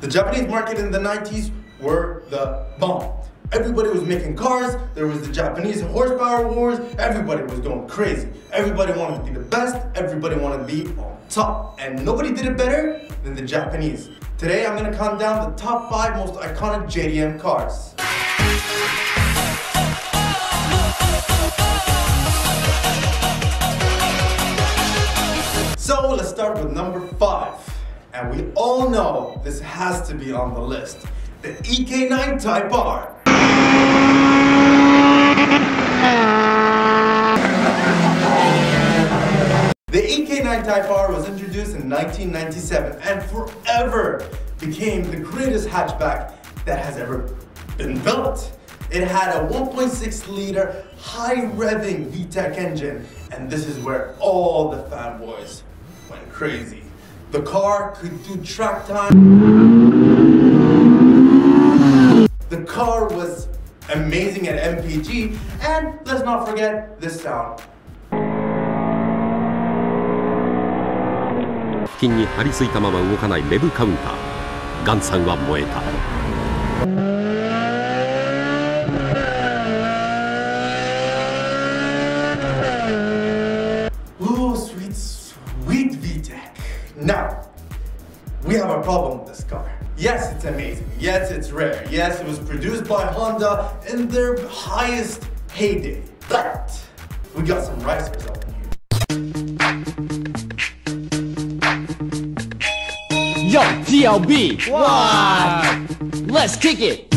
The Japanese market in the 90s were the bomb. Everybody was making cars, there was the Japanese horsepower wars, everybody was going crazy. Everybody wanted to be the best, everybody wanted to be on top. And nobody did it better than the Japanese. Today I'm going to count down the top 5 most iconic JDM cars. So let's start with number 5. And we all know this has to be on the list. The EK9 Type R. The EK9 Type R was introduced in 1997 and forever became the greatest hatchback that has ever been built. It had a 1.6 liter high-revving VTEC engine, and this is where all the fanboys went crazy. The car could do track time. The car was amazing at MPG, and let's not forget this sound. 付近に張り付いたまま動かないレブカウンター。ガンさんは燃えた。Ooh, sweet, sweet VTEC. Now, we have a problem with this car. Yes, it's amazing. Yes, it's rare. Yes, it was produced by Honda in their highest heyday. But we got some risers up in here. Yo, TLB! What? Let's kick it!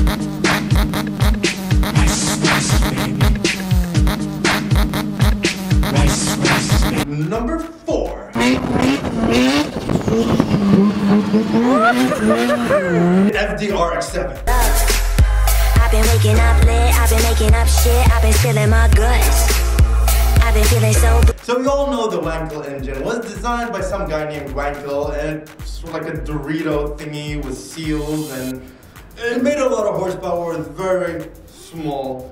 Number 4. FDRX7. I've been waking up lit, I've been making up shit, I've been spilling my guts. I've been feeling So we all know the Wankel engine was designed by some guy named Wankel, and it's like a Dorito thingy with seals, and it made a lot of horsepower with very small.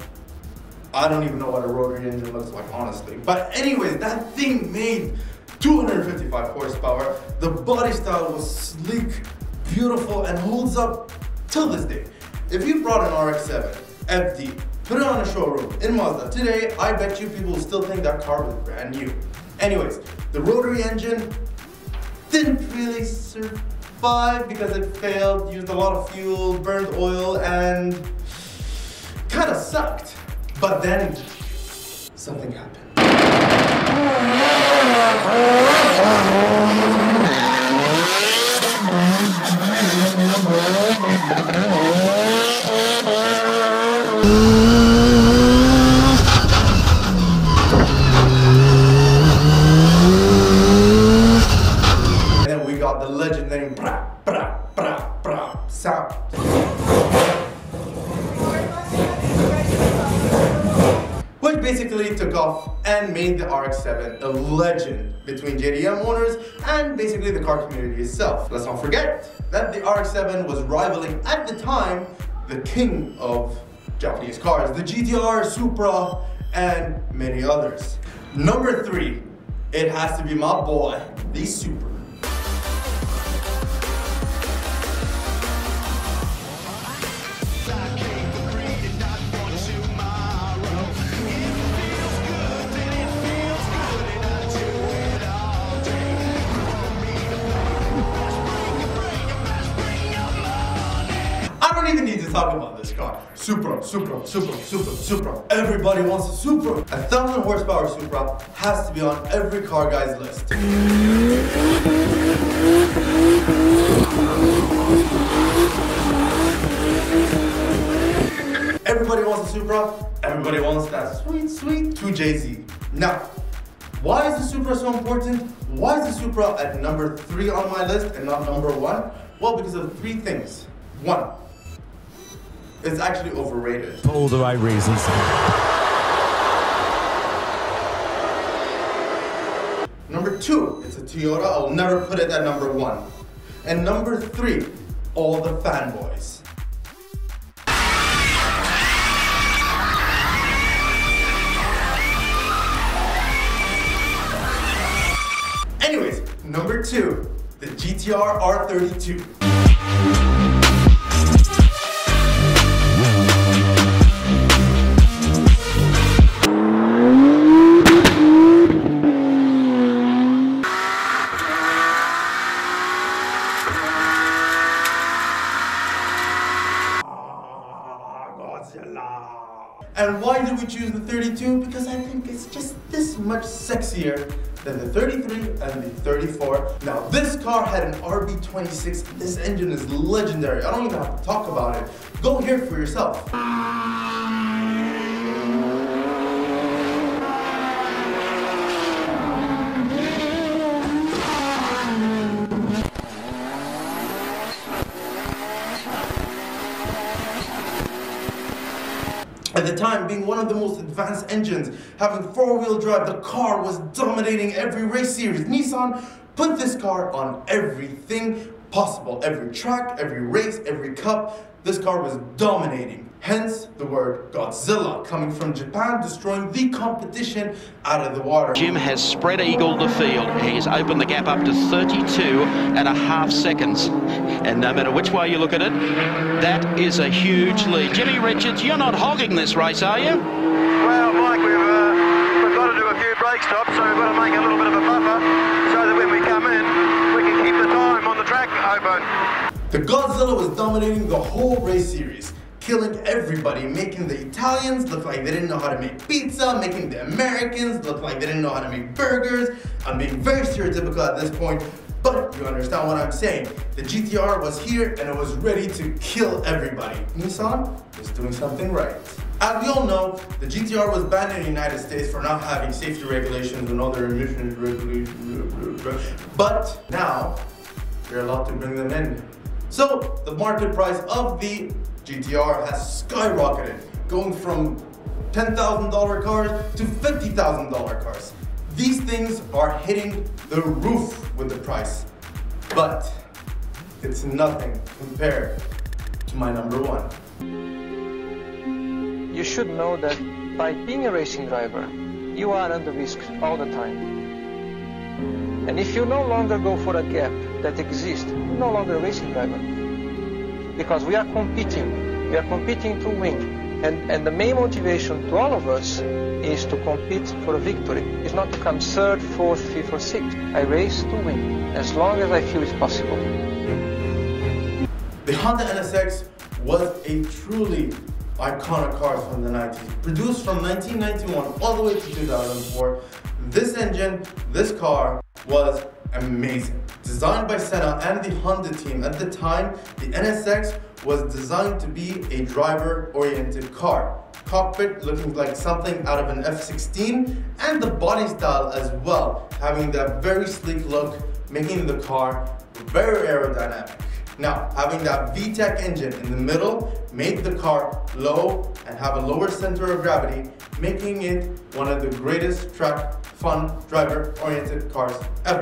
I don't even know what a rotary engine looks like, honestly. But anyways, that thing made 255 horsepower. The body style was sleek, beautiful, and holds up till this day. If you brought an RX-7 FD, put it on a showroom in Mazda today, I bet you people will still think that car was brand new. Anyways, the rotary engine didn't really survive because it failed, used a lot of fuel, burned oil, and kind of sucked. But then, something happened. And then we got the legendary bra, bra, bra, bra sound. Which basically took off and made the RX-7 a legend between JDM owners and basically the car community itself. Let's not forget that the RX-7 was rivaling at the time the king of Japanese cars, the GTR, Supra, and many others. Number 3, it has to be my boy, the Supra. I don't even need to talk about this car. Supra, Supra, Supra, Supra, Supra. Everybody wants a Supra. 1,000 horsepower Supra has to be on every car guy's list. Everybody wants a Supra. Everybody wants that sweet, sweet 2JZ. Now, why is the Supra so important? Why is the Supra at number 3 on my list and not number 1? Well, because of 3 things. 1, it's actually overrated. For all the right reasons. Number 2, it's a Toyota. I'll never put it at number 1. And number 3, all the fanboys. Anyways, number 2, the GTR R32. why did we choose the 32? Because I think it's just this much sexier than the 33 and the 34. Now this car had an RB26. This engine is legendary. I don't even have to talk about it. Go hear it for yourself. At the time, being one of the most advanced engines, having four-wheel drive, the car was dominating every race series. Nissan put this car on everything possible. Every track, every race, every cup, this car was dominating. Hence the word Godzilla, coming from Japan, destroying the competition out of the water. Jim has spread eagled the field. He's opened the gap up to 32.5 seconds. And no matter which way you look at it, that is a huge lead. Jimmy Richards, you're not hogging this race, are you? Well, Mike, we've got to do a few brake stops, so we've got to make a little bit of a buffer so that when we come in, we can keep the time on the track open. The Godzilla was dominating the whole race series, killing everybody, making the Italians look like they didn't know how to make pizza, making the Americans look like they didn't know how to make burgers. I'm being very stereotypical at this point, but you understand what I'm saying. The GTR was here and it was ready to kill everybody. Nissan was doing something right. As we all know, the GTR was banned in the United States for not having safety regulations and other emissions regulations, but now you're allowed to bring them in. So the market price of the GTR has skyrocketed, going from $10,000 cars to $50,000 cars. These things are hitting the roof with the price, but it's nothing compared to my number one. You should know that by being a racing driver, you are under risk all the time. And if you no longer go for a gap that exists, you're no longer a racing driver. Because we are competing to win. And the main motivation to all of us is to compete for a victory. It's not to come third, fourth, fifth or sixth. I race to win, as long as I feel it's possible. The Honda NSX was a truly iconic car from the 90s. Produced from 1991 all the way to 2004. This engine, this car was amazing. Designed by Senna and the Honda team at the time, the NSX was designed to be a driver-oriented car. Cockpit looking like something out of an F-16, and the body style as well, having that very sleek look, making the car very aerodynamic. Now, having that VTEC engine in the middle made the car low and have a lower center of gravity, making it one of the greatest track, fun, driver-oriented cars ever.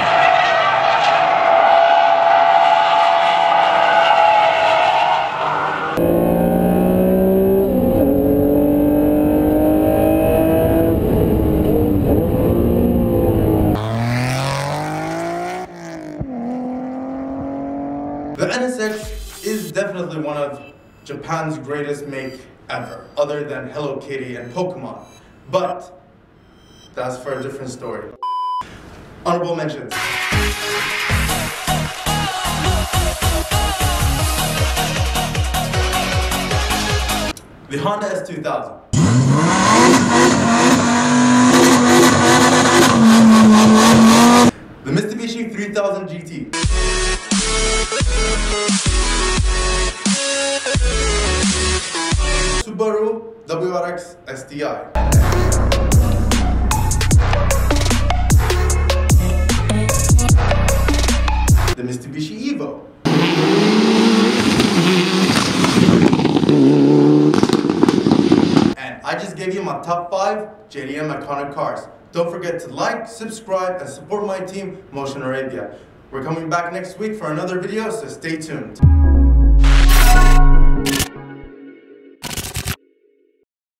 The NSX is definitely one of Japan's greatest make ever, other than Hello Kitty and Pokemon. But that's for a different story. Honorable mentions. The Honda S2000. The Mitsubishi 3000 GT. Subaru WRX STI. The Mitsubishi Evo. And I just gave you my top 5 JDM Iconic cars. Don't forget to like, subscribe, and support my team, Motion Arabia. We're coming back next week for another video, so stay tuned.